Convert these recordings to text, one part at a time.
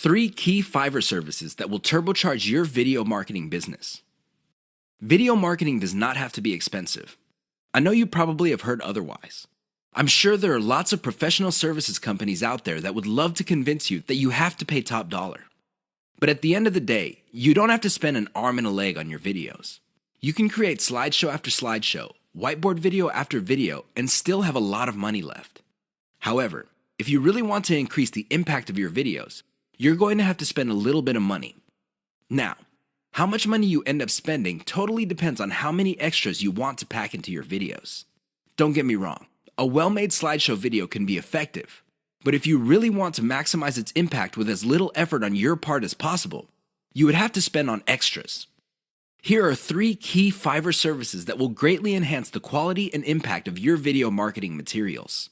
3 key Fiverr services that will turbocharge your video marketing business. Video marketing does not have to be expensive. I know you probably have heard otherwise. I'm sure there are lots of professional services companies out there that would love to convince you that you have to pay top dollar. But at the end of the day, you don't have to spend an arm and a leg on your videos. You can create slideshow after slideshow, whiteboard video after video, and still have a lot of money left. However, if you really want to increase the impact of your videos, you're going to have to spend a little bit of money. Now, how much money you end up spending totally depends on how many extras you want to pack into your videos. Don't get me wrong, a well-made slideshow video can be effective, but if you really want to maximize its impact with as little effort on your part as possible, you would have to spend on extras. Here are 3 key Fiverr services that will greatly enhance the quality and impact of your video marketing materials.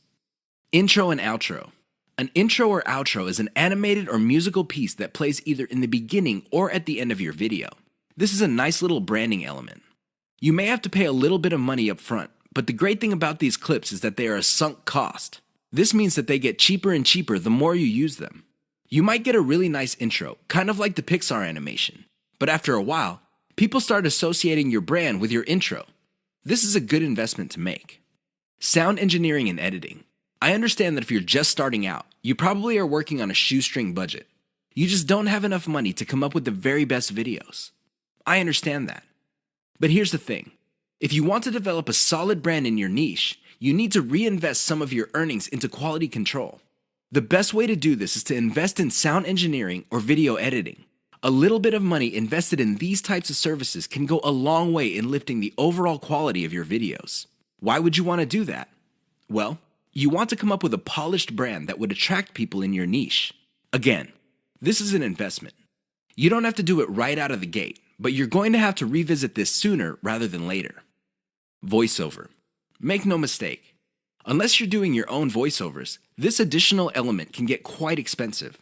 Intro and outro. An intro or outro is an animated or musical piece that plays either in the beginning or at the end of your video. This is a nice little branding element. You may have to pay a little bit of money up front, but the great thing about these clips is that they are a sunk cost. This means that they get cheaper and cheaper the more you use them. You might get a really nice intro, kind of like the Pixar animation, but after a while, people start associating your brand with your intro. This is a good investment to make. Sound engineering and editing. I understand that if you're just starting out, you probably are working on a shoestring budget. You just don't have enough money to come up with the very best videos. I understand that. But here's the thing. If you want to develop a solid brand in your niche, you need to reinvest some of your earnings into quality control. The best way to do this is to invest in sound engineering or video editing. A little bit of money invested in these types of services can go a long way in lifting the overall quality of your videos. Why would you want to do that? Well, you want to come up with a polished brand that would attract people in your niche. Again, this is an investment. You don't have to do it right out of the gate, but you're going to have to revisit this sooner rather than later. Voiceover. Make no mistake. Unless you're doing your own voiceovers, this additional element can get quite expensive.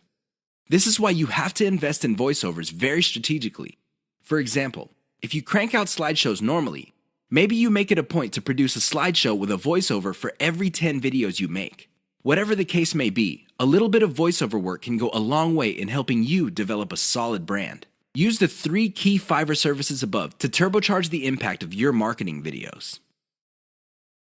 This is why you have to invest in voiceovers very strategically. For example, if you crank out slideshows normally, maybe you make it a point to produce a slideshow with a voiceover for every 10 videos you make. Whatever the case may be, a little bit of voiceover work can go a long way in helping you develop a solid brand. Use the 3 key Fiverr services above to turbocharge the impact of your marketing videos.